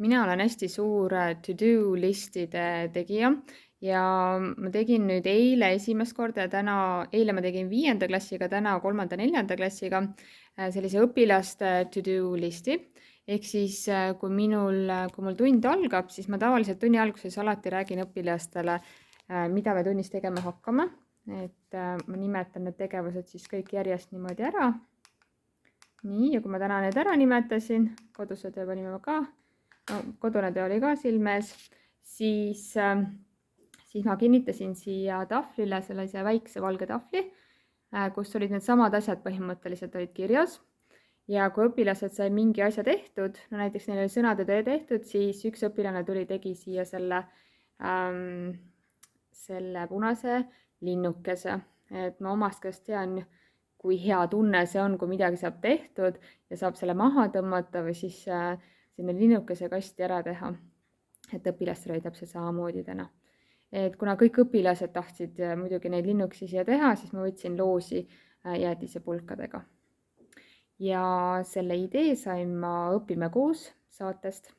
Mina olen hästi suur to-do listide tegija ja ma tegin nüüd eile esimest korda ja eile ma tegin 5. klassiga, täna 3.-4. klassiga sellise õpilaste to-do listi. Ehk siis, kui mul tund algab, siis ma tavaliselt tunni alguses alati räägin õpilastele, mida me tunnis tegema hakkame. Et ma nimetan need tegevused siis kõik järjest niimoodi ära. Nii, ja kui ma täna need ära nimetasin, koduse töö panime ka, kodune töö oli ka silmes, siis ma kinnitasin siia tahvlile sellise väikse valge tahvli, kus olid need samad asjad põhimõtteliselt olid kirjas. Ja kui õpilased sai mingi asja tehtud, no näiteks neil oli sõnade töö tehtud, siis üks õpilane tegi siia selle punase linnukese. Et ma omast käest tean, kui hea tunne see on, kui midagi saab tehtud ja saab selle maha tõmmata või siis sinna linnukese kasti ära teha. Et õpilastel oli täpselt samamoodi täna. Et kuna kõik õpilased tahtsid muidugi neid linnukesi siia teha, siis ma võtsin loosi jäätisepulkadega. Ja selle idee sain ma Õpime koos saatest.